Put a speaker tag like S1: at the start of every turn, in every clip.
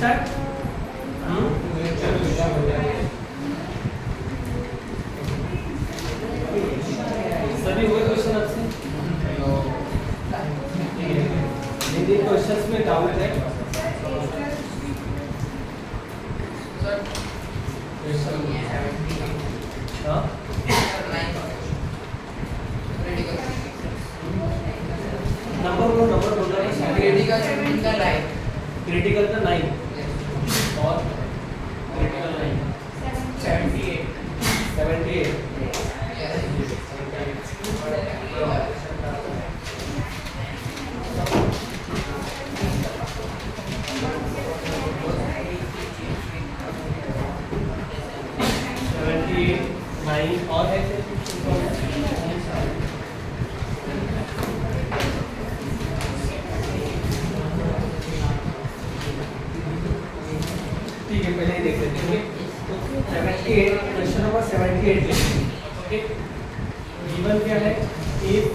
S1: Start. सभी हुए question आपसे? यदि क्वेश्चंस में डाउट है नंबर बोलो क्रिटिकल का 9 और क्रिटिकल 9 78 9 और है ठीक है, पहले ही देख लेते हैं। तो 78 क्वेश्चन नंबर 78 ओके। गिवन क्या है? If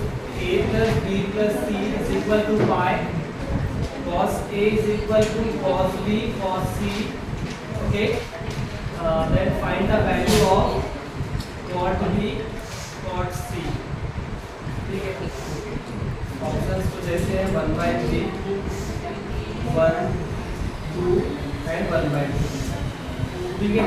S1: a plus b plus c is equal to pi, cos a is equal to cos b cos c, okay, then find the value of cot b cot c। ठीक है, options तो जैसे हैं 1/3, 1, 2 and 1/2। ठीक है,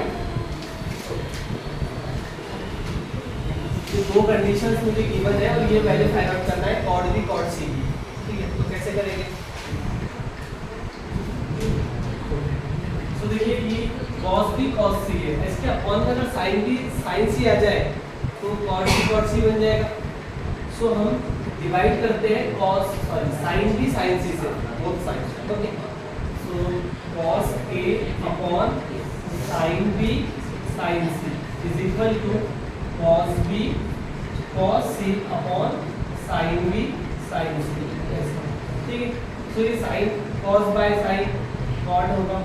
S1: ये दो conditions मुझे गिवन है और ये वैल्यू फाइंड आउट करना है कॉट बी कॉट सी की। ठीक है, तो कैसे करेंगे? तो देखिए ये cos b cos c है, इसके अपॉन में अगर sin b sin c आ जाए तो cot b cot c बन जाएगा। सो हम डिवाइड करते हैं sin b sin c से, both side. Okay, so cos a upon sin b sin c is equal to cos b cos c upon sin b sin c। ठीक है, तो ये sin cos by sin cot होगा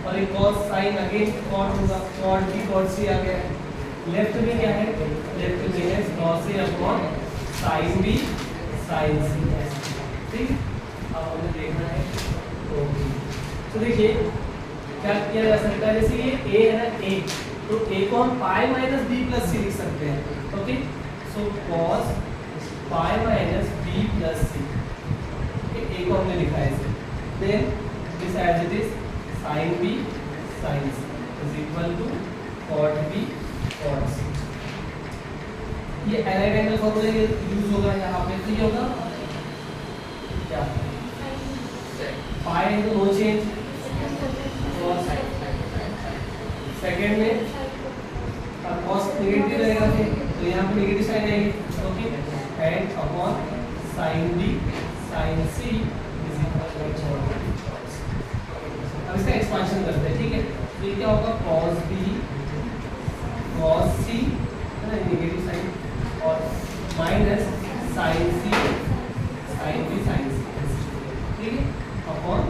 S1: और एक cos sin again cot होगा, cot b cot c आ गया। लेफ्ट में क्या है? लेफ्ट में है cos a upon sin b sin c। ठीक, अब हमें देखना है तो देखिए क्या किया जा सकता है। जैसे ये a है ना, a, तो a को हम pi minus b plus c लिख सकते हैं। Okay, so cos pi minus b plus c, a को हमने लिखा है इसे। Then this as it is sin b sin c is equal to cot b cot c। ये राइट एंगल फॉर्मूला यूज होगा यहाँ पे, तो ये होगा क्या? Pi into no change cos। Second में cos नेगेटिव रहेगा फिर, तो यहाँ पे नेगेटिव साइन आएगी। Okay, and upon sin b sin c is equal to cot b cot c। अब इसका एक्सपांशन करते हैं। ठीक है, तो ये क्या होगा? cos b cos c है ना, नेगेटिव साइन, और minus sin c sin b sin c। ठीक है, upon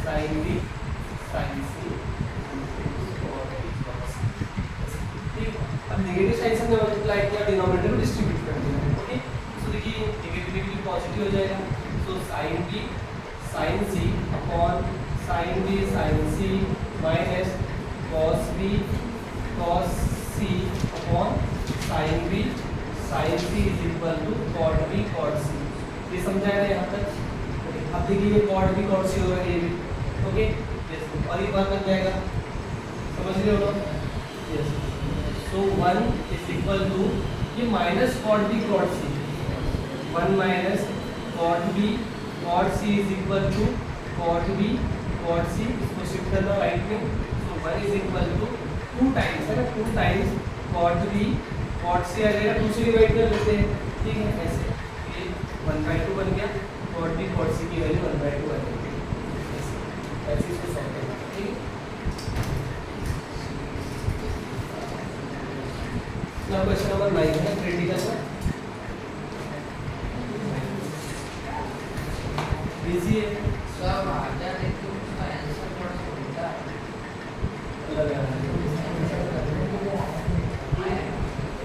S1: sin b sin c। अब नेगेटिव साइन से मल्टीप्लाई किया, डिनोमिनेटर में डिस्ट्रीब्यूट कर दिया। ओके, सो देखिए नेगेटिव पॉजिटिव हो जाएगा, तो sin b sin c upon sin b sin c minus cos b cos c upon sin b sin c is equal to cot b cot c। ये समझा है यहाँ तक? अब देखिए ये cot b cot c होगा ये भी। ओके, यस, और ये बात बन जाएगा, समझ रहे हो? Yes, so 1 is equal to ये minus cot b cot c, 1 minus cot b cot c is equal to cot b cot c। इसको शिफ्ट करना राइट में, so 1 is equal to 2 times है ना, 2 times cot b cot c आ जाएगा, 2 से divide कर लेते हैं। ठीक है, ऐसे ये 1/2 बन गया, cot b cot c की वैल्यू 1/2 आ जाएगी। ऐसे इसको सॉल्व करना। ठीक है, क्वेश्चन नंबर 9 है क्रिटिकल का। इजी है,
S2: सब आ जाए लेकिन उसका आंसर थोड़ा सा उल्टा है।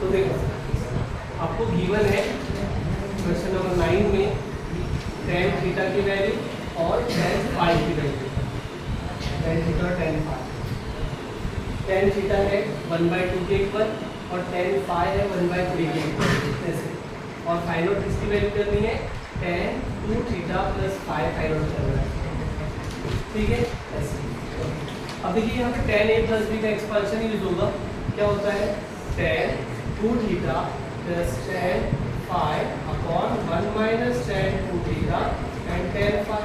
S1: तो देखो आपको गिवन है क्वेश्चन नंबर 9 में tan थीटा की वैल्यू और tan फाई की वैल्यू। tan थीटा और tan phi। tan थीटा है 1/2 के इक्वल और tan phi है 1/3 के इक्वल ऐसे। और phi नॉट किसकी वैल्यू करनी है, tan 2 theta plus phi phi not करना है, ठीक है ऐसे। अब देखिए यहाँ पे tan a प्लस b का एक्सपांशन यूज होगा, क्या होता है tan 2 theta plus tan phi upon 1 minus tan 2 theta and tan phi।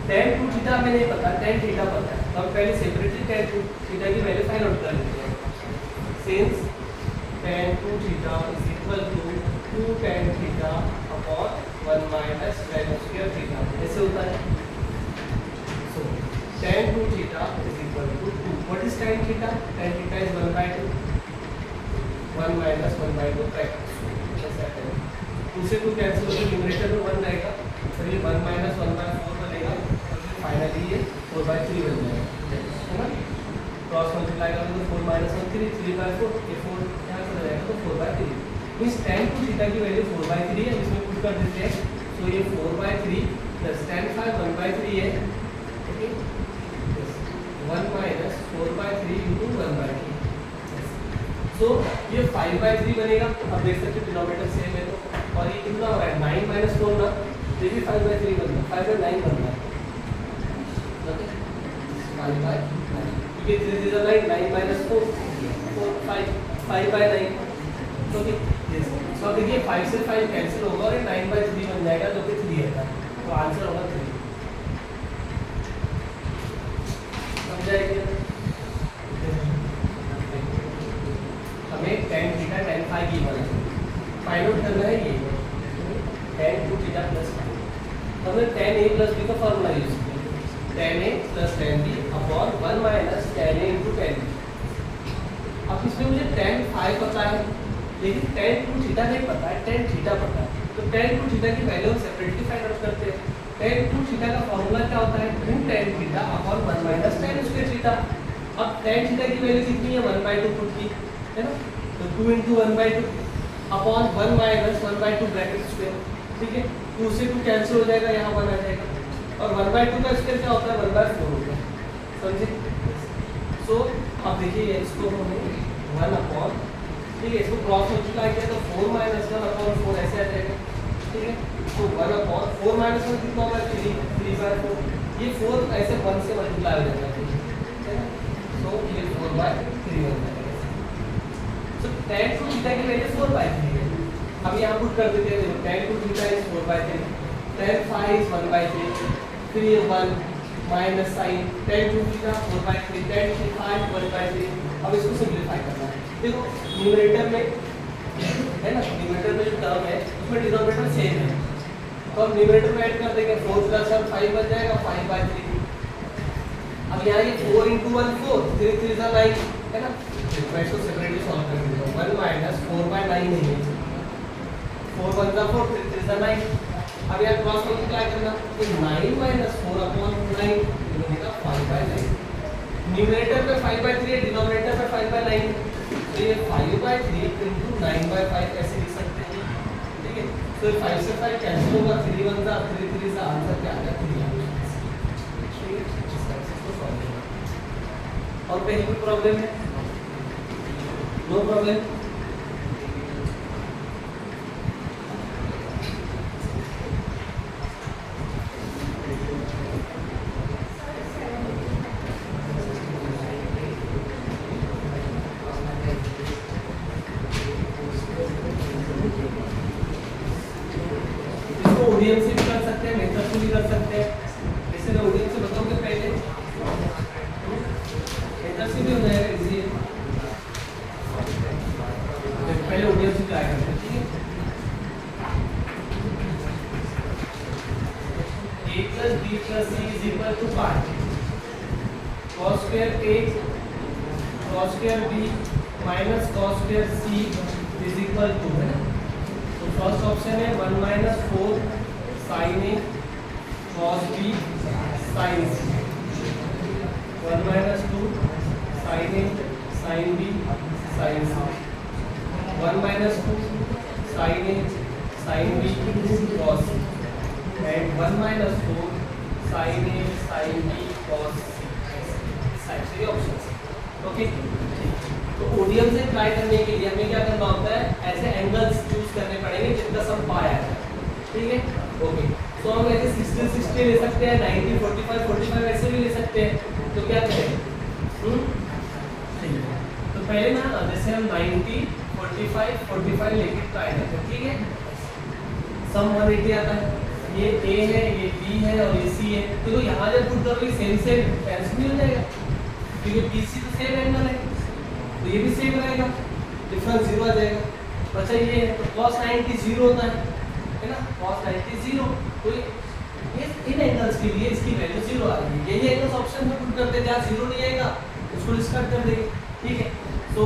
S1: tan 2 theta हमें नहीं पता, tan थीटा पता है, तो हम पहले सेपरेटली tan 2 थीटा की वैल्यू फाइंड आउट कर लेते हैं। Since tan 2 theta is equal to 2 tan theta upon 1 minus tan square theta, ऐसे होता है। So tan 2 theta is equal to 2, what is tan theta, tan theta is 1/2, 1 minus 1/2 bracket ऐसा है। दूसरे को कैंसिल होकर न्यूमरेटर में 1 रहेगा, तो ये 1 माइनस 1/4 बनेगा और फिर फाइनली ये 4/3 बन जाएगा, है ना। क्रॉस मल्टीप्लाई करोगे तो 4 माइनस 1 3, 3/4, ये 4 यहाँ चला जाएगा तो 4/3। मीन्स tan 2 थीटा की वैल्यू 4/3 है, इसमें पुट कर देते हैं, तो ये 4/3 प्लस tan phi 1/3 है, ओके 1 माइनस 4/3 इंटू 1/3। तो ये 5/3 बनेगा। अब देख सकते हो डिनोमिनेटर सेम है तो, और ये कितना हो रहा है 9 माइनस 4 ना, ये भी 5/3 बन रहा है, 5/9 बन रहा है, ओके 5/9 क्योंकि 3 3 9, 9 माइनस 4 4 5 5/9, ओके यस। तो देखिए 5 से 5 कैंसिल होगा और ये 9/3 बन जाएगा जो कि 3 है, तो आंसर होगा 3। समझाइए हमें tan थीटा tan phi की वैल्यू फाइंड आउट करना है, ये tan 2 थीटा प्लस phi। हमने tan a प्लस b का फॉर्मूला यूज किया, tan a plus tan b upon 1 minus tan a into tan b। अब इसमें मुझे tan phi पता है लेकिन tan 2 थीटा नहीं पता है, tan थीटा पता है, तो tan 2 थीटा की वैल्यू हम सेपरेटली फाइंड आउट करते हैं। tan 2 थीटा का फॉर्मूला क्या होता है, 2 tan theta upon 1 minus tan square theta. अब tan थीटा की वैल्यू कितनी है 1/2 पुट की, है ना, तो 2 into 1/2 upon 1 minus 1/2 bracket square, ठीक है 2 से 2 कैंसिल हो जाएगा, यहाँ 1 आ जाएगा, और 1/2 का स्क्वायर क्या होता है 1/4 होता है, समझे। सो अब देखिए इसको हमें 1 अपॉन, ठीक है इसको क्रॉस मल्टीप्लाई किया तो 4 माइनस 1 अपॉन 4 ऐसे आ जाएगा, ठीक है। तो 1 अपॉन 4 माइनस 1 कितना होगा 3/4, ये 4 ऐसे 1 से मल्टीप्लाई हो जाता है ना, तो ये 4/3 बन जाएगा। तो tan 2 थीटा की वैल्यू 4/3 है। अब यहाँ पुट कर देते हैं, देखो tan 2 theta is 4/3, tan phi is 1/3, फिर ये 1 minus sine tan 2 theta 4/3, tan phi 1/3। अब इसको सिंपलीफाई करना है, देखो न्यूमरेटर में है ना, न्यूमरेटर में जो टर्म है उसमें डिनोमिनेटर सेम है, तो अब न्यूमरेटर में ऐड कर देंगे 4 प्लस 1 5 बन जाएगा 5/3। अब यहाँ ये 4 इंटू 1 4, 3 3 9, है ना, मैं इसको सेपरेटली सॉल्व कर देता हूँ। 1 माइनस 4/9 नहीं है, 4 1 जा 4, 3 3 जा 9। अब यहाँ क्रॉस मल्टीप्लाई करना, तो 9 माइनस 4 अपॉन 9 बनेगा 5/9। न्यूमरेटर पे 5/3 है, डिनोमिनेटर पे 5/9, तो ये 5/3 इंटू 9/5 ऐसे लिख सकते हैं, ठीक है। तो 5 से 5 कैंसिल होगा, 3 1 जा 3 3 जा, आंसर क्या आ गया 3 आ गया, ठीक है। इसको सॉल्व करना और कहीं कोई प्रॉब्लम है, नो प्रॉब्लम। इसको ओडीएम से भी कर सकते हैं, मेथड से भी कर सकते हैं। जैसे मैं ओडीएम से बताऊंगा पहले, मेथड से भी हो जाएगा इजी है। पहले ओडीएम से ट्राई करते हैं, ठीक है। a plus b plus c is equal to pi cos square a cos square b minus cos square c is equal to, है ना। तो फर्स्ट ऑप्शन है 1 minus 4 sin a cos b sin c, 1 minus 2 sin a sin b sin c, 1 minus 2 sin a sin b cos c, and 1 minus 4 sin a sin b cos c। Side से, ये option है। Okay, तो ओडियम से try करने के लिए हमें क्या करना होता है, ऐसे एंगल्स चूज करने पड़ेंगे जिनका सम पाया जाए, ठीक है। ओके, तो हम ऐसे 60 60 ले सकते हैं, 90 45 45 ऐसे भी ले सकते हैं। तो क्या करें, ठीक है, तो पहले ना जैसे हम 90 45 45 लेके ट्राई करते हैं, ठीक है। सम 180 आता है, ये A है, ये B है और ये C है। तो यहाँ जब पुट करोगे सेम सेम कैंसिल नहीं हो जाएगा, क्योंकि BC तो सेम एंगल है, तो ये भी सेम रहेगा, डिफरेंस 0 आ जाएगा। बचा ये है, तो cos 90 0 होता है ना, cos 90 0। तो इन एंगल्स के लिए इसकी वैल्यू 0 आ रही है। यही एंगल्स ऑप्शन में पुट करते हैं, जहाँ 0 नहीं आएगा उसको डिस्कार्ड कर देंगे, ठीक है। सो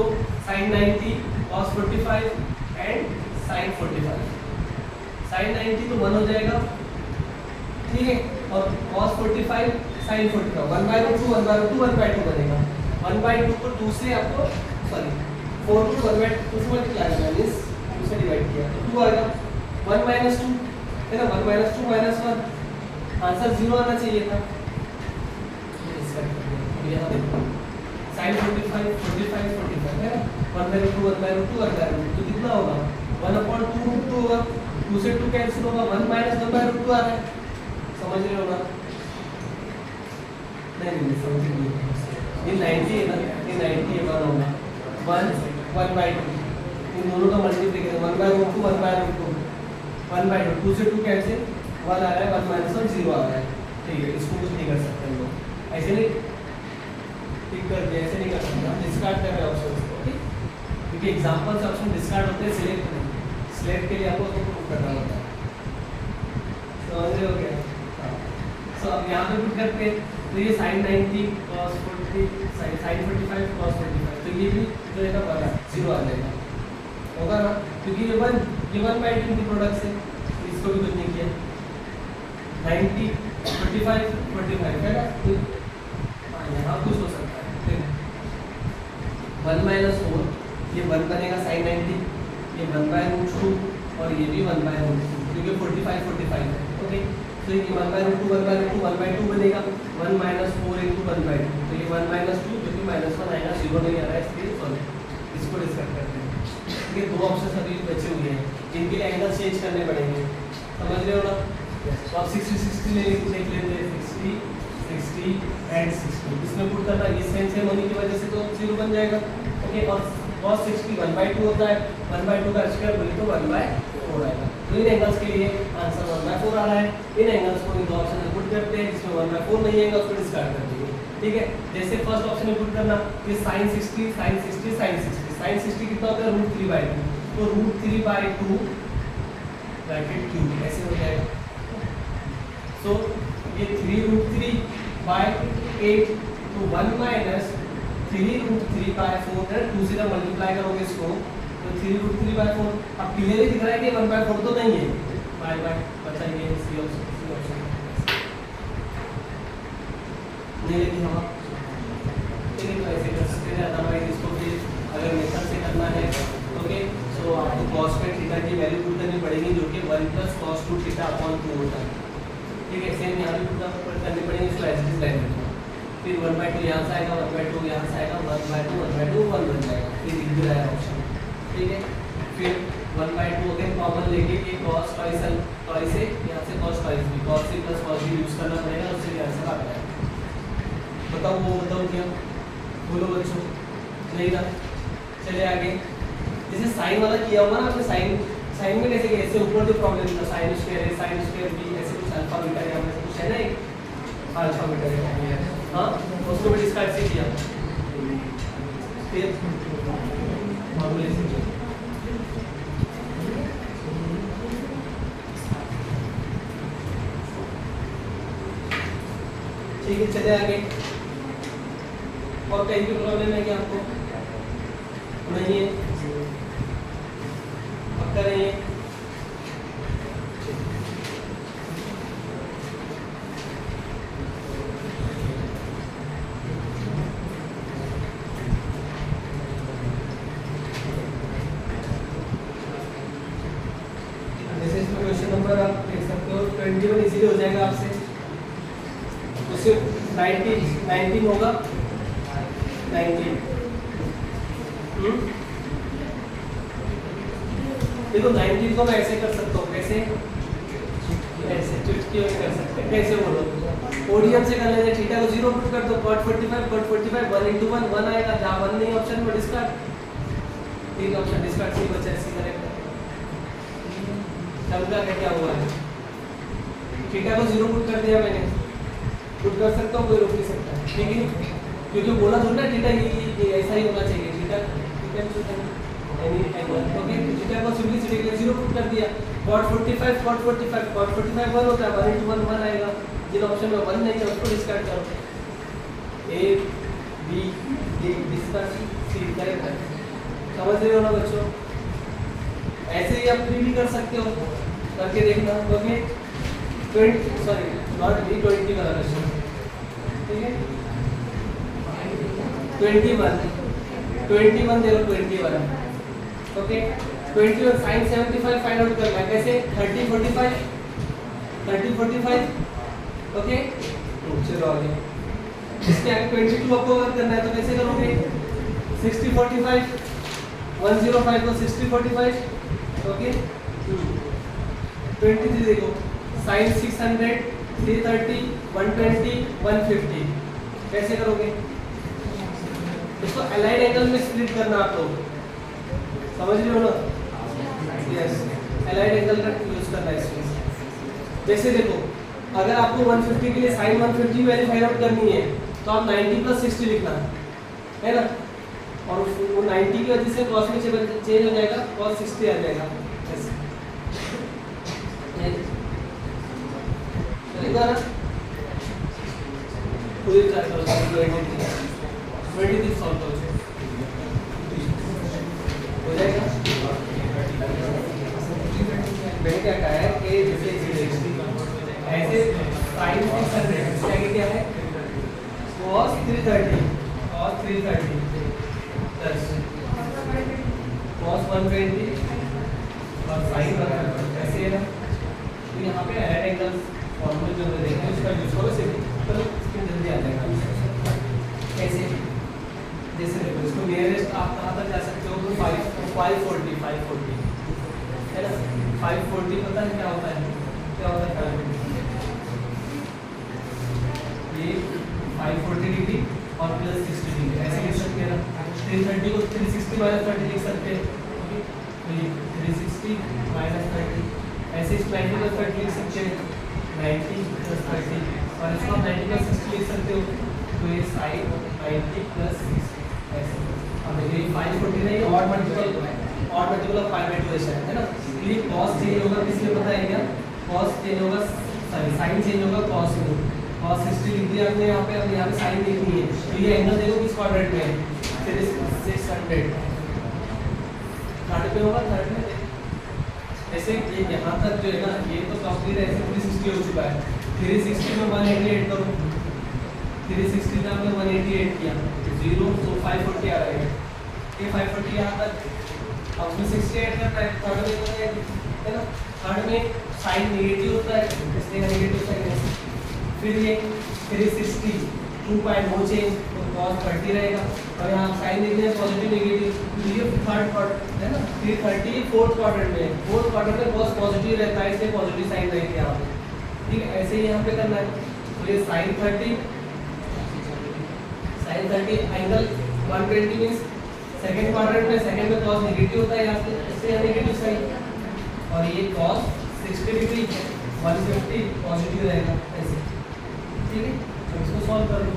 S1: sin 90 cos 45 and sin 45, sin 90 तो 1 हो जाएगा, ठीक है, और cos 45 sin 45 1/2 1/2 1/2 बनेगा। 1/2 को 2 से आपको सॉरी 4 को 1/2 से मल्टीप्लाई करना है, इस 2 से डिवाइड किया तो 2 आएगा। 1 - 2 है ना, 1 - 2 - 1, आंसर 0 आना चाहिए था। यहाँ देखो sin 45 45 45 है ना, 1/2 1/2 1/2 तो कितना होगा 1/2 होगा, 2 से 2 कैंसिल होगा, 1 - 1/2 आ रहा है, समझ रहे हो ना? नहीं समझ नहीं, ये 90 है ना, ये 90 है, 1 होगा 1/2, इन दोनों का मल्टीप्लिकेशन 1/2 1/2 1/2 2 से 2 कैंसिल, 1 आ रहा है, 1 - 1 0 आ रहा है, ठीक है। इसको कुछ नहीं कर सकते हम लोग, ऐसे नहीं टिक कर दिया, ऐसे नहीं कर सकते, हम डिस्कार्ड कर रहे हैं ऑप्शंस को, ठीक, क्योंकि एग्जांपल से ऑप्शन डिस्कार्ड होते हैं, सिलेक्ट नहीं, सिलेक्ट के लिए आपको तो करना होता है, समझ रहे हो क्या? सो अब यहाँ पे पुट करते हैं, तो ये sin 90 cos 40 sin 45 cos 45, तो ये भी जो है ना 0 आ जाएगा, होगा ना, क्योंकि ये 1/2 की प्रोडक्ट से, इसको भी कुछ नहीं किया। 90 45 45 है ना, तो यहाँ कुछ हो सकता है, ठीक है। 1 - 4 ये 1 बनेगा sin 90, ये 1/2 और ये भी 1/2 क्योंकि 45 45 है, ओके। तो ये 1/2 1/2 1/2 बनेगा, 1 - 4 × 1/2, तो ये 1 - 2 जो कि -1 आएगा, 0 नहीं आ रहा है, इसलिए सॉरी इसको डिस्कस करते हैं। ये दो ऑप्शन अभी बचे हुए हैं, जिनके लिए एंगल चेंज करने पड़ेंगे, समझ रहे हो ना? तो आप 60 60 लिख लेते हैं, 60 60 एंड 60, इसमें पुट करना, ये सेम होने की वजह से तो 0 बन जाएगा, ओके। और cos 60 1/2 होता है, 1/2 का स्क्वायर बोले तो 1/4 आएगा। तो इन एंगल्स के लिए आंसर 1/4 आ रहा है। इन एंगल्स को इन दो ऑप्शन में पुट करते हैं, जिसमें 1/4 नहीं आएगा उसको डिस्कार्ड कर देंगे, ठीक है। जैसे फर्स्ट ऑप्शन में पुट करना, ये sin 60 sin 60 sin 60, sin 60 कितना होता है √3/2, तो √3/2 ब्रैकेट क्यूब ऐसे हो जाएगा। सो ये 3√3/8 तो 1 - 3√3/4 है, 2 से जब मल्टीप्लाई करोगे इसको तो 3√3/4। अब क्लियरली दिख रहा है कि 1/4 तो नहीं है, बाय बचा ये सी ऑप्शन नहीं, लेकिन हम ठीक है, तो ऐसे कर सकते हैं। अदरवाइज इसको फिर अगर मेथड से करना है, ओके, तो आपको cos पे थीटा की वैल्यू पुट करनी पड़ेगी, जो कि 1 + cos 2 θ/2 होता है, ठीक है। सेम यहाँ भी पुट करनी पड़ेगी, इसको एज इट इज लाइन में, फिर 1/2 यहाँ से आएगा, 1/2 यहाँ से आएगा, 1/2 1 बन जाएगा, फिर दिख भी रहा है ऑप्शन, ठीक है। फिर 1/2 अगर कॉमन लेके ये cos twice है, यहाँ से cos twice भी, cos c + cos b use करना पड़ेगा, उससे आंसर आ जाएगा। बताओ क्या, बोलो बच्चों, नहीं था, चले आगे। जैसे साइन वाला किया होगा ना आपने, साइन में कैसे किया, इससे ऊपर जो प्रॉब्लम था sin स्क्वायर है, sin स्क्वायर b, ऐसे कुछ अल्फा बीटा या ऐसे कुछ है ना, एक अल्फा बीटा है, हाँ, उसको भी डिस्कार्ड से किया, फिर फॉर्मूले से किया, ठीक है। चले आगे, और कहीं भी प्रॉब्लम है क्या आपको? नहीं है, पक्का नहीं है? जैसे इसमें क्वेश्चन नंबर आप देख सकते हो 21 इजीली हो जाएगा आपसे, उससे 19 होगा, 90। देखो 90 को मैं ऐसे कर सकता हूँ, कैसे? ऐसे चुटकी में कर सकते हैं, कैसे बोलो? ओडियन से कर लेते, थीटा को 0 पुट कर दो, cot 45 1 into 1 1 आएगा, जहाँ 1 नहीं ऑप्शन में डिस्कार्ड, तीन ऑप्शन डिस्कार्ड, सी बचा, सी करेक्ट है। चमका क्या हुआ है? थीटा को 0 पुट कर दिया मैंने, पुट कर सकता हूँ, कोई रोक नहीं सकता, ठीक है? क्योंकि बोला थोड़ा ना थीटा ये ऐसा ही होना चाहिए, theta any angle, okay? Theta को सिंपलिसिटी के लिए 0 पुट कर दिया, cot 45 1 होता है, 1 into 1 1 आएगा, जिन ऑप्शन में 1 नहीं है उसको डिस्कार्ड करो, A B D discard, C correct है। समझ रहे हो ना बच्चों? ऐसे ही आप भी कर सकते हो, करके देखना, ओके? 20 सॉरी नॉट बी 20 वाला क्वेश्चन, ठीक है? 21 देखो 21, ओके? 21 sin 75 फाइंड आउट करना है, कैसे? 30 45, ओके? चलो आगे, इसके आगे 22 आपको अगर करना है तो कैसे करोगे? 60 45 105 को 60 45, ओके? 23 देखो, sin 600 330 120 150, कैसे करोगे? इसको अलाइड एंगल में स्प्लिट करना आप लोग, समझ रहे हो ना? यस, अलाइड एंगल का यूज करना है इसमें। जैसे देखो, अगर आपको 150 के लिए sin 150 वैल्यू फाइंड आउट करनी है तो आप 90 + 60 लिखना है ना, और वो 90 की वजह से cos में चेंज हो जाएगा, cos 60 आ जाएगा, चलेगा ना? खुद ही ट्राई करो, 23 सॉल्व करो, हो जाएगा? मैंने क्या कहा है कि जैसे ऐसे sin 600 इसके आगे क्या है? cos 330 प्लस cos 120 और sin 120, ऐसे है ना? तो यहाँ पे एड एंगल फॉर्मूला जो हमने देखा है उसका यूज करो, सिर्फ चलो इसमें जल्दी आ जाएगा। कैसे? जैसे देखो, इसको नियरेस्ट आप कहाँ तक जा सकते हो? 540 है ना? 540 पता है क्या होता है? क्या होता है 540? ये 540 डिग्री और प्लस 60 डिग्री, ऐसे लिख सकते हैं ना? 330 को 360 - 30 लिख सकते हैं, तो ये 360 - 30, ऐसे इस 90 + 30 लिख सकते हैं, 90 + 30, और इसको आप 90 + 60 लिख सकते हो, तो ये sin 90 + 60 ऐसे। अब देखिए 540 नहीं, और मल्टीपल ऑफ 5/2 ऐसा है ना? ये cos चेंज होगा, किसमें पता है क्या? cos चेंज होगा, सॉरी sin चेंज होगा cos में, cos 60 लिख दिया आपने यहाँ पे, अब यहाँ पे sin लिखनी है, तो ये एंगल देखो किस क्वाड्रेंट में है? 600, थर्ड पे होगा, थर्ड में। ऐसे ये यहाँ तक जो है ना, ये तो कंप्लीट ऐसे 360 हो चुका है, 360 में 188 करो, 360 में आपने 188 किया, 0 तो 540 आ रहा है, ये 540 यहाँ तक, अब उसमें 68 करना है, थर्ड में है ना? थर्ड में साइन नेगेटिव होता है, इसलिए नेगेटिव साइन है, फिर ये 360 2 पॉइंट नो चेंज, तो cos 30 रहेगा, और यहाँ साइन लिख दें पॉजिटिव नेगेटिव, तो ये थर्ड क्वाड्रेंट है ना? 330 फोर्थ क्वाड्रेंट में, फोर्थ क्वाड्रेंट में cos पॉजिटिव रहता है, इसलिए पॉजिटिव साइन रहेगी यहाँ पे, ठीक है? ऐसे ही यहाँ पे करना है, तो ये sin 30 angle 120 means second quadrant में, सेकंड में cos नेगेटिव होता है यहाँ पे, इसलिए नेगेटिव साइन, और ये cos 60 डिग्री 150 पॉजिटिव रहेगा, ऐसे, ठीक है? तो इसको सॉल्व कर लो।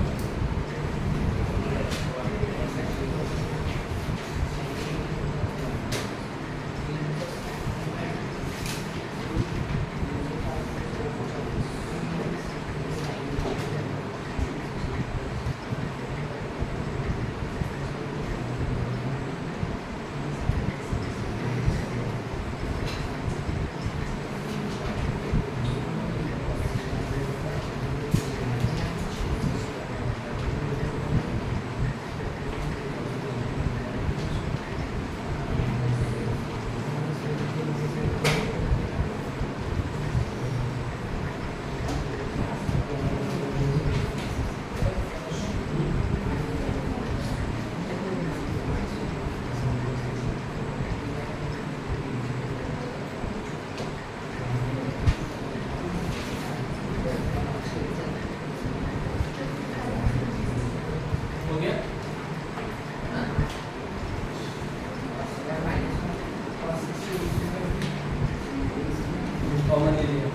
S1: कॉमन ले लिया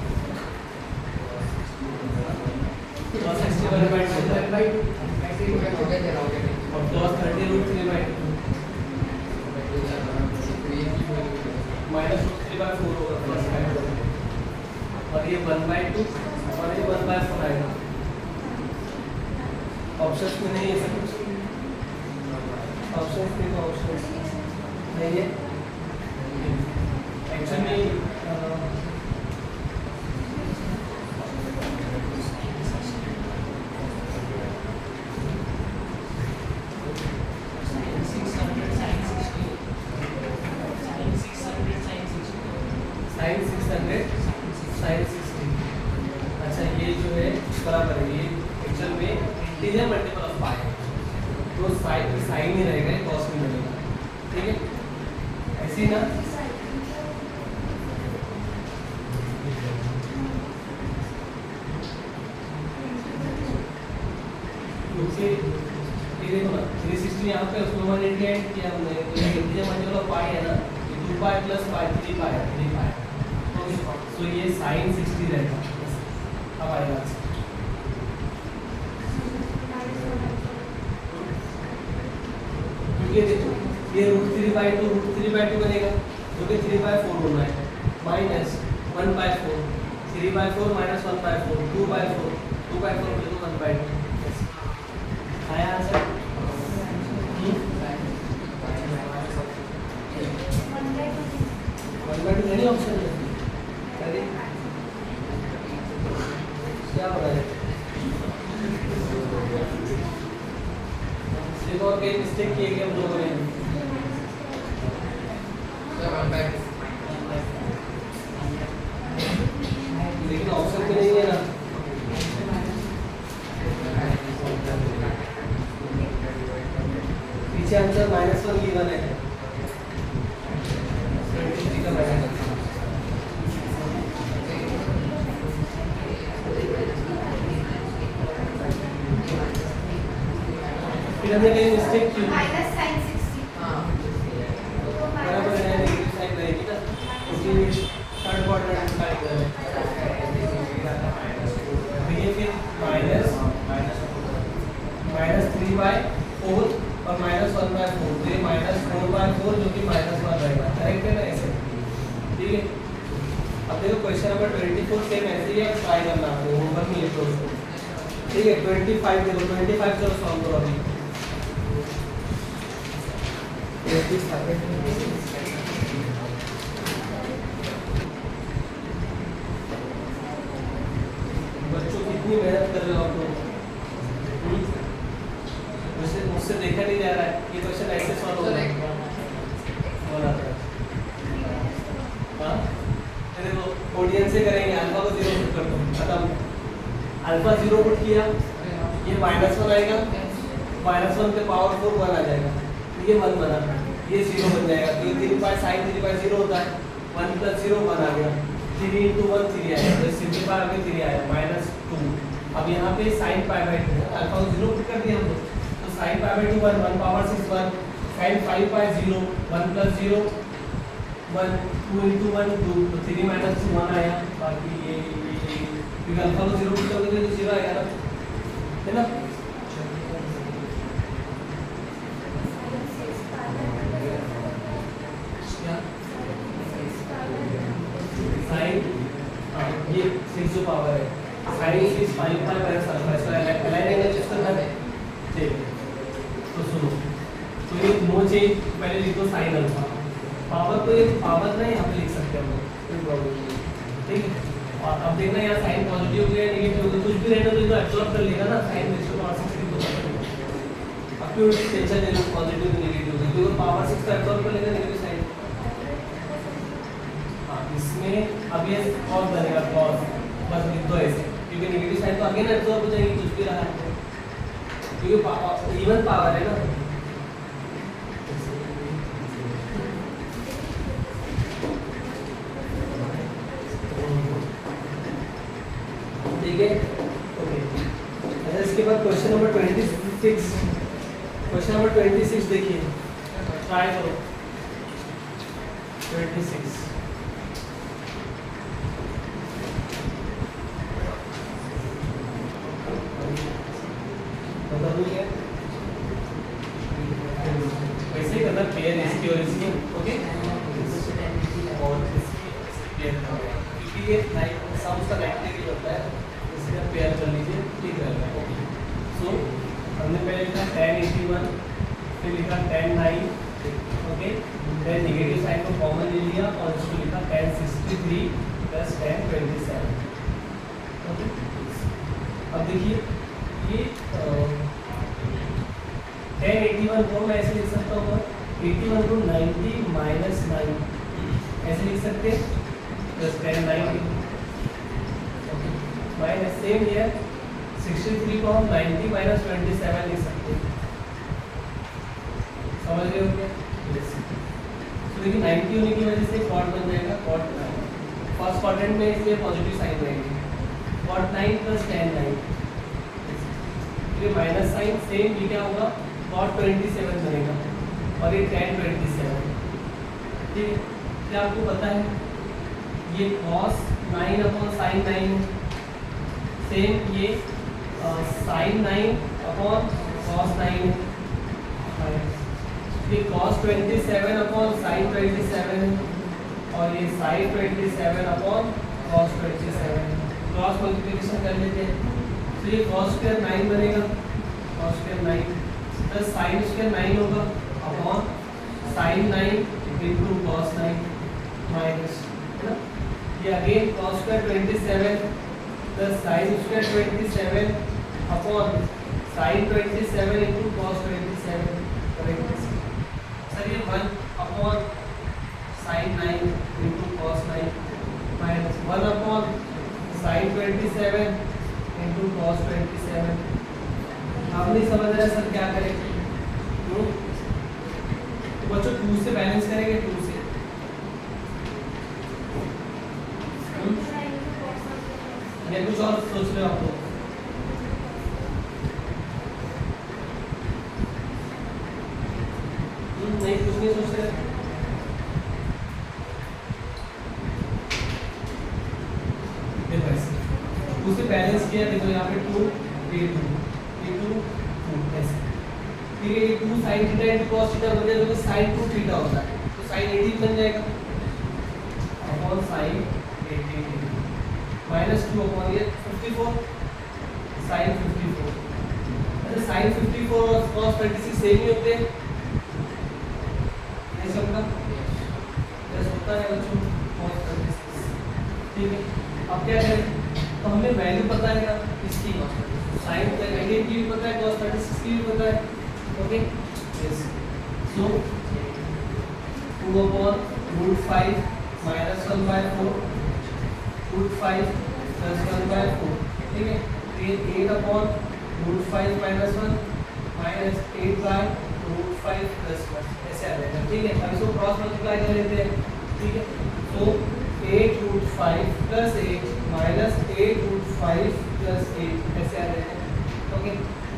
S1: cos 60 1 by 2 और cos 30 root 3 by 2 minus root 3 by 4 होगा प्लस 5 और ये 1 by 2 और ये 1 by 4 आएगा। ऑप्शंस में नहीं है सब कुछ, ऑप्शंस देखो ऑप्शंस नहीं है एक्चुअली साइन 600 साइन 60। अच्छा ये जो है बराबर है, ये एक्चुअल में इंटीजर मल्टीपल ऑफ पाई है, तो साइन ही रहेगा, कॉस नहीं बनेगा। ठीक है ऐसे ही ना, क्योंकि ये देखो ना 360 यहाँ पे उसमें 180 ऐड किया हमने, इंटीजर मल्टीपल ऑफ पाई है ना, 2 पाई प्लस पाई 3 पाई तो ये साइन 60 रहेगा। अब आएगा क्योंकि देखो ये रूट 3 by 2 बनेगा, जो कि 3 by 4 होना है, minus 1 by 4 3 by 4 minus 1 by 4 2 by 4 2 by 4 तो 1 by 2 आया आंसर। 1 by 2 नहीं ऑप्शन है, अरे क्या हो रहा है, देखो और कई मिस्टेक किए गए हम लोगों ने, लेकिन ऑप्शन पे नहीं है ना, पीछे आंसर -1 गिवन है 23 का माइनस। फिर हमने कहीं मिस्टेक की
S3: माइनस साइन 60
S1: बराबर है, नेगेटिव साइन रहेगी ना, क्योंकि थर्ड क्वाड्रेंट का इधर है, ये फिर माइनस 3 by 4 और -1 by 4, तो ये -4 by 4 जो कि -1 रहेगा, करेक्ट है ना ऐसे। ठीक है अब देखो क्वेश्चन नंबर 24 सेम ऐसे ही आप ट्राई करना, आपको होमवर्क में लिखो उसको। ठीक है 25 देखो, 25 चलो सॉल्व करो अभी। बच्चों कितनी मेहनत कर रहे हो आप लोग, मुझसे देखा नहीं जा रहा है, ये क्वेश्चन ऐसे सॉल्व हो रहा है। हाँ देखो ऑडियंस से करेंगे, अल्फा को 0 पुट कर दो, खत्म। अल्फा 0 पुट किया, ये -1 आएगा, -1 पे पावर 4 1 आ जाएगा, ये 1 बना, ये 0 बन जाएगा, तो 3 पाई साइन 3 पाई 0 होता है, 1 + 0 1 आ गया, 3 × 1 3 आया, तो सिंपलीफाई आगे 3 आया -2। अब यहाँ पे sin π/2 है, अल्फा को 0 पुट कर दिया हम लोग, तो sin π/2 1 पावर 6 1, sin 5 π 0 1 + 0 1 2 × 1 2, तो 3 - 2 1 आया, बाकी ये क्योंकि अल्फा को 0 पुट कर दोगे तो 0 आएगा ना, है ना। साइन ये 6 जो पावर है, साइन 6 5 पाई माइनस अल्फा, इसका अलाइन एंगल चेक करना है। ठीक तो सुनो, तो ये नो चेंज पहले लिख दो साइन अल्फा, पावर तो ये पावर ना यहाँ पे लिख सकते हैं हम लोग, कोई प्रॉब्लम नहीं। ठीक है और अब देखना यहाँ साइन पॉजिटिव हो गया नेगेटिव हो गया, कुछ भी रहना तो इसको एब्जॉर्ब कर लेगा ना, साइन रेशियो पावर 6 को अब क्यों टेंशन ले लो, पॉजिटिव नेगेटिव हो गया तो पावर 6 का एब्जॉर्ब कर लेगा नेगेटिव साइन। इसमें अब ये कॉस बनेगा, कॉस बस लिख दो ऐसे, क्योंकि नेगेटिव साइन तो आगे ना एब्जॉर्ब हो जाएगी, कुछ भी रहा है क्योंकि इवन पावर है ना। ठीक है ओके। अच्छा इसके बाद क्वेश्चन नंबर 26, क्वेश्चन नंबर 26 देखिए, ट्राई करो 26। ठीक है, सम उसका नेगेटिव होता है, इसलिए पेयर कर लीजिए, ठीक रहेगा। ओके, सो हमने पहले लिखा 1081, फिर लिखा 109, ओके, देन नेगेटिव साइन को कॉमन ले लिया और इसको लिखा 1063 प्लस 1027। ओके, अब देखिए ये 1081 को मैं ऐसे लिख सकता हूँ, 81 को 90 माइनस 9 ऐसे लिख सकते हैं, प्लस 1090 माइनस सेम हियर 63 को हम 90 माइनस 27 लिख सकते हैं। समझ रहे हो क्या? तो देखिए 90 होने की वजह से कॉट बन जाएगा, कॉट 9 फर्स्ट क्वाड्रेंट में, इसलिए पॉजिटिव साइन रहेगी, cot 9 plus 10 9, minus sine same ये क्या होगा, कॉट 27 बनेगा और ये 1027। ठीक है, क्या आपको पता है ये cos 9 अपॉन साइन 9, सेम ये साइन 9 अपॉन cos 9, ये cos 27 अपॉन साइन 27 और ये sine 27 upon cos 27, cross multiplication कर लेते हैं, तो ये cos स्क्वायर 9 बनेगा, cos square 9 plus sine square 9 होगा upon sine 9 into cos 9 minus, है ना, ये again cos square 27 plus sine square 27 upon sine 27 into cos 27, correct sir, ये 1 upon sine 9 into cos 9 minus 1 upon sine 27 into cos 27। आप नहीं समझ रहे sir क्या करें, तो बच्चों 2 से बैलेंस करेंगे, 2 से या कुछ और सोच रहे हो आप लोग? नहीं, कुछ नहीं सोच रहे। देखो ऐसे 2 से बैलेंस किया, देखो यहाँ पे 2 ये 2 ऐसे, ठीक है, ये 2 sin theta into cos theta बन जाएगा, तो sin 2 थीटा होता है, तो sin 80 बन जाएगा अपॉन sin 80 माइनस 2 अपॉन ये 54 sin 54। अच्छा, sin 54 और cos 26 सेम ही होते हैं, नहीं समझा? यस होता है बच्चों, cos 26, ठीक है। अब क्या करें, तो हमें वैल्यू पता है ना इसकी, साइन 98 की भी पता है, cos 36 की भी पता है, okay, yes, so 2 upon root 5 minus 1/4 root 5 plus 1/4, ठीक है, ये 8 upon root 5 minus 1 minus 8/√5 plus 1 ऐसे आ जाएगा, ठीक है। अब इसको क्रॉस मल्टीप्लाई कर लेते हैं, ठीक है, तो 8√5 प्लस 8 माइनस 8√5 प्लस 8 ऐसे आ जाएगा, ओके,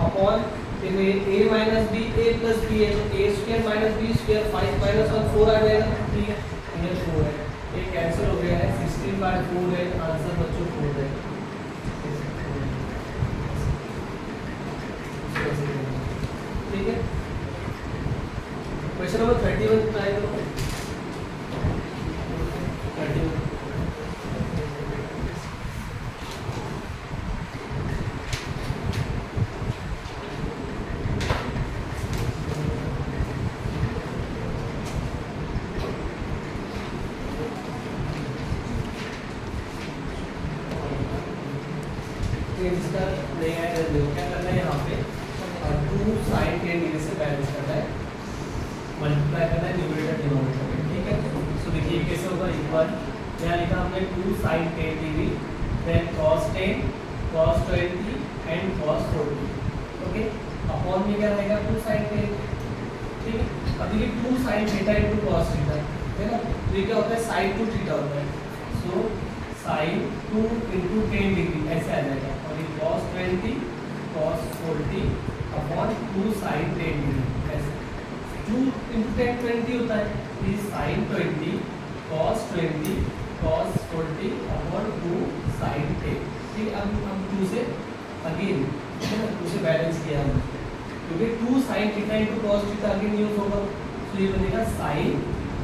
S1: अपॉन देखो ये a minus B a plus B है, तो a square minus B square 5 minus 1 4 आ जाएगा, ठीक है, ये 4 है, ये कैंसिल हो गया है, 16/4 है, आंसर बच्चों 4 है, ठीक है। क्वेश्चन नंबर 31 ट्राई करो, 31 इसका नहीं आया, क्या करना है यहाँ पे 2 sin 10 डिग्री से बैलेंस करना है, मल्टीप्लाई करना है न्यूमरेटर डिनोमिनेटर में, ठीक है। सो देखिए कैसे होगा, एक बार यहाँ लिखा हमने 2 sin 10 degree, then cos 10 cos 20 and cos 40, okay, upon में क्या रहेगा 2 sin 10, ठीक है। अब देखिए 2 sin theta into cos theta है ना, तो ये क्या होता है sin 2 थीटा होता है, सो sin 2 इंटू 10 डिग्री ऐसे आ जाएगा, और ये cos 20 cos 40 upon 2 sin 10 degree ऐसे, 2 इंटू 10 20 होता है, ये sin 20 cos 20 cos 40 upon 2 sin 10, ठीक है। अब हम 2 से अगेन 2 से बैलेंस किया हमने, क्योंकि 2 sin theta into cos theta again use होगा, तो ये बनेगा sin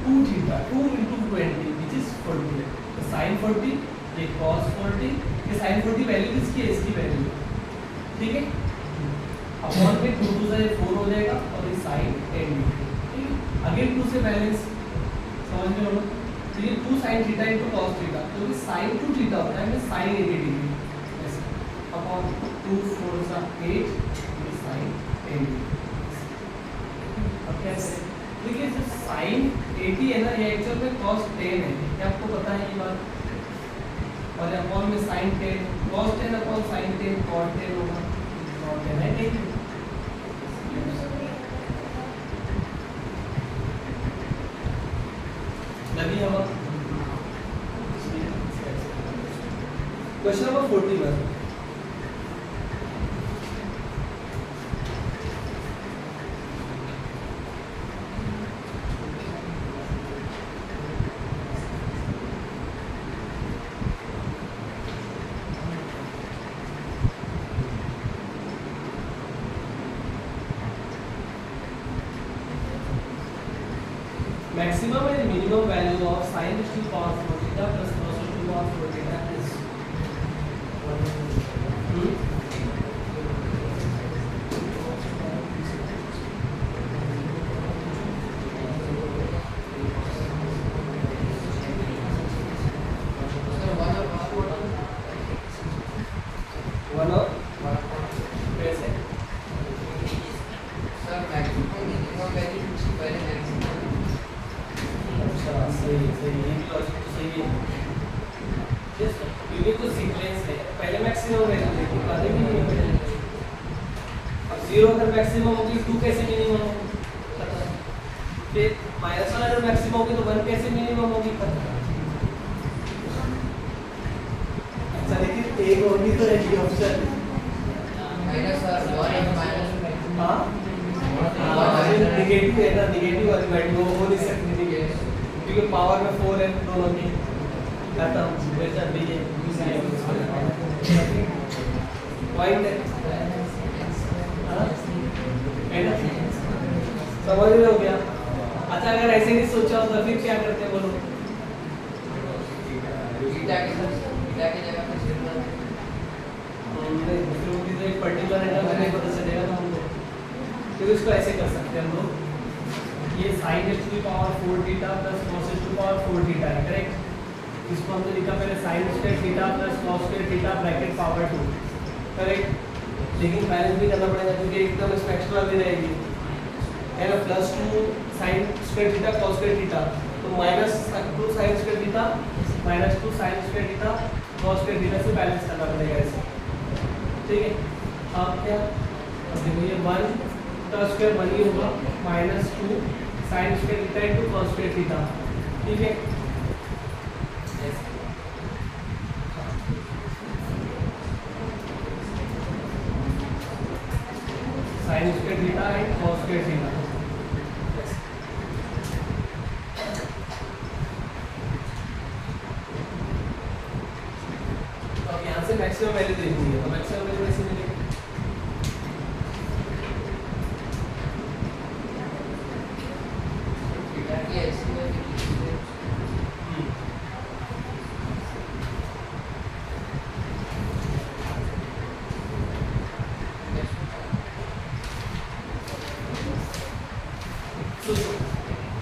S1: 2 theta 2 into 20 which is 40, तो sin 40 ये cos 40, ये sin 40 वैल्यू किसकी है, इसकी वैल्यू, ठीक है। अपॉन में 2 2 से 4 हो जाएगा और ये sin 10 डिग्री, ठीक है। अगेन 2 से बैलेंस, समझ में हो, तो ये 2 sin theta into cos theta, तो ये sin 2 थीटा होता है में sin 80 डिग्री ऐसे, अपॉन 2 4 सा 8, ये sin 10 डिग्री। अब कैसे देखिए, जो sin 80 है ना, ये एक्चुअल में cos 10 है, क्या आपको पता है ये बात, और अपॉन में sin 10, cos 10 upon sin 10 cot 10 होगा, cot 10 है नहीं, लगी हवा। Question number 41, maximum and minimum value of sin raised to power 4 theta plus cos raised to power 4 theta is one of कैसे,
S2: सर मैक्सिमम मिनिमम वैल्यू से पहले maximum,
S1: अच्छा सही सही, ये लॉजिक तो सही है, यस क्योंकि तो सीक्वेंस है, पहले मैक्सिमम वैल्यू लेकिन बाद में मिनिमम, अब 0 अगर मैक्सिमम होगी 2 कैसे मिनिमम होगी, पता है, फिर -1 अगर मैक्सिमम होगी तो 1 कैसे मिनिमम होगी, पता है। अच्छा लेकिन एक और भी तो रहेगी ऑप्शन,
S2: माइनस सर 1 है माइनस मैक्सिमम,
S1: हाँ नेगेटिव है ना, नेगेटिव वाली वैल्यू हो नहीं सकती, क्योंकि पावर में 4 है दोनों की, खत्म वैसा भी है पॉइंट है, समझ रहे हो क्या। अच्छा अगर ऐसे नहीं सोचा हो तो फिर क्या करते हैं बोलो,
S2: थीटा के जगह पे 0
S1: तो एक पर्टिकुलर एंगल में नहीं पता चलेगा ना हमको, तो इसको ऐसे कर सकते हैं हम लोग, ये sin raised to power 4 theta plus cos raised to power 4 theta है, करेक्ट। इसको हमने लिखा पहले sin square theta plus cos square theta bracket power 2, correct. लेकिन बैलेंस भी करना पड़ेगा क्योंकि एकदम इसमें एक्स्ट्रा भी रहेगी, है ना, plus 2 sin square theta cos square theta, तो minus 2 sin square theta minus 2 sin square theta cos square theta से बैलेंस करना पड़ेगा ऐसे, ठीक है। अब क्या, अब देखो ये 1 का स्क्वायर 1 ही होगा, minus 2 sin square theta into cos square theta, ठीक है। sin square theta and cos square theta, तो अब यहाँ से मैक्सिमम वैल्यू देखनी है, तो मैक्सिमम वैल्यू कैसे मिलेगी,
S2: थीटा की ऐसी वैल्यू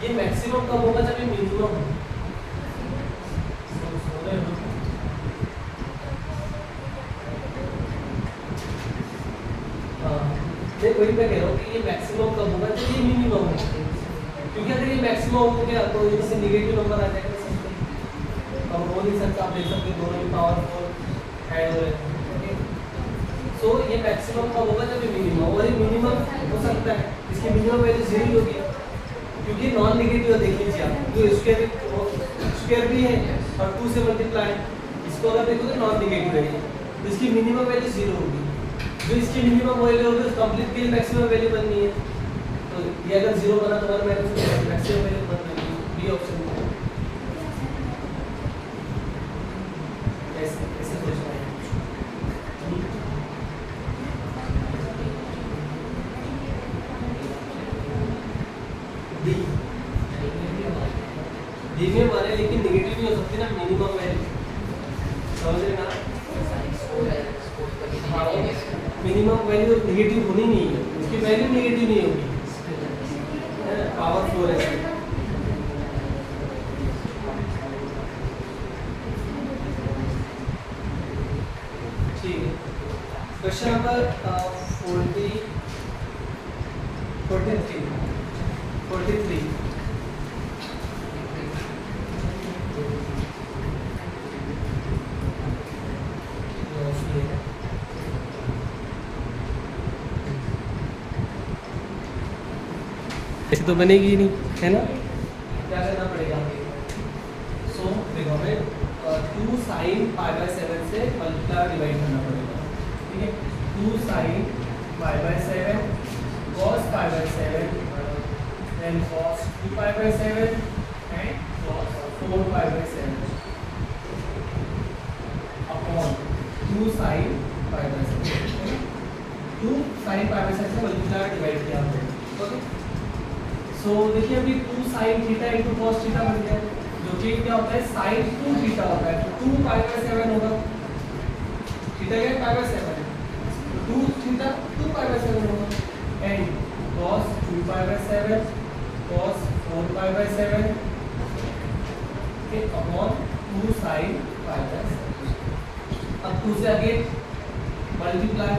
S1: ये मैक्सिमम कब होगा जब ये मिनिमम हो, देखो वही मैं कह रहा हूँ कि ये मैक्सिमम कब होगा जब ये मिनिमम हो, क्योंकि अगर ये मैक्सिमम हो गया तो इससे नेगेटिव नंबर आ जाएगा, अब हो नहीं सकता, आप देख सकते हो दोनों ही पावर 4 ऐड हो रहे हैं, सो ये मैक्सिमम कब होगा जब ये मिनिमम, और ये मिनिमम हो सकता है इसकी मिनिमम वैल्यू 0 होगी, क्योंकि नॉन नेगेटिव है, देख लीजिए आप, जो स्क्वायर भी है और 2 से मल्टीप्लाई, इसको अगर देखोगे नॉन नेगेटिव है, तो इसकी मिनिमम वैल्यू 0 होगी, जो इसकी मिनिमम वैल्यू होगी उस कंप्लीट के लिए मैक्सिमम वैल्यू बननी है, तो ये अगर 0 बना तो 1 माइनस मैक्सिमम वैल्यू बननी है, बी ऑप्शन में ऐसे सोचना है। डी में 1 है लेकिन नेगेटिव भी हो सकती है ना, मिनिमम वैल्यू समझ रहे ना?
S2: साइन स्कोर है, स्कोर कभी
S1: हाँ,
S2: नहीं है।
S1: मिनिमम वैल्यू नेगेटिव होनी नहीं है, उसकी वैल्यू नेगेटिव नहीं होगी, पावर 4 है इसकी। ठीक है, क्वेश्चन नंबर 43 ऐसे तो बनेगी ही नहीं, है ना? क्या करना पड़ेगा? सो देखो हमें 2 sin π/7 से मल्टीप्लाई डिवाइड करना पड़ेगा, ठीक है? 2 sin π/7 cos π/7 then cos 2π/7 and cos 4π/7 upon 2 sin π/7, 2 sin π/7 से मल्टीप्लाई डिवाइड किया हमने, ओके? सो देखिए अभी 2 sin theta into cos theta बन गया, जो कि क्या होता है sin 2 थीटा होता है, तो 2 π/7 होगा, थीटा क्या है π/7, तो 2 थीटा 2 π/7 होगा, एंड cos 2 π/7 cos 4 π/7 के अपॉन 2 sin π/7। अब 2 से आगे मल्टीप्लाई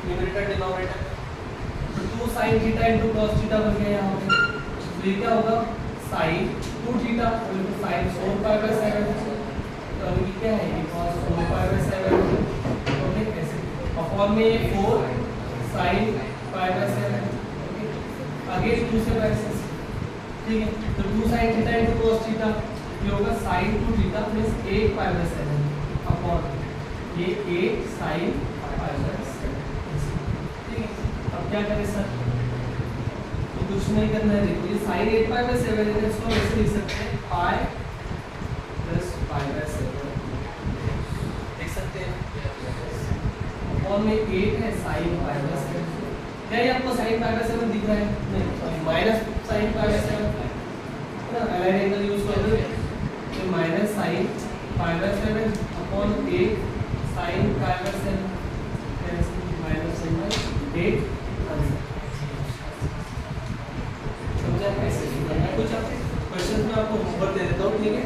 S1: न्यूमरेटर डिनोमिनेटर, तो 2 sin theta into cos theta बन गया यहाँ पे, तो ये क्या होगा sin 2 थीटा इनटू sin 4 π/7, तो अभी क्या है ये cos 4 π/7, ओके? ऐसे अपॉन में ये 4 sin π/7, ओके? आगे 2 से वैसे, ठीक है? तो 2 sin theta into cos theta ये होगा sin 2 थीटा प्लस 8 π/7 अपॉन ये 8 sin π/7, ठीक है? अब क्या करें सर? तो कुछ नहीं करना है, देखो ये sin 8 π/7 है, इसको ऐसे लिख सकते हैं पाई प्लस π/7, देख सकते हैं अपॉन में 8 है sin π/7, क्या ये आपको sin π/7 दिख रहा है? नहीं, माइनस sin π/7 है ना, अलाइन एंगल यूज कर रहे हैं, तो minus sin π/7 upon 8 sin π/7 minus 8 answer. समझा कैसे? कुछ क्वेश्चन में आपको होमवर्क दे देता हूँ, ठीक है?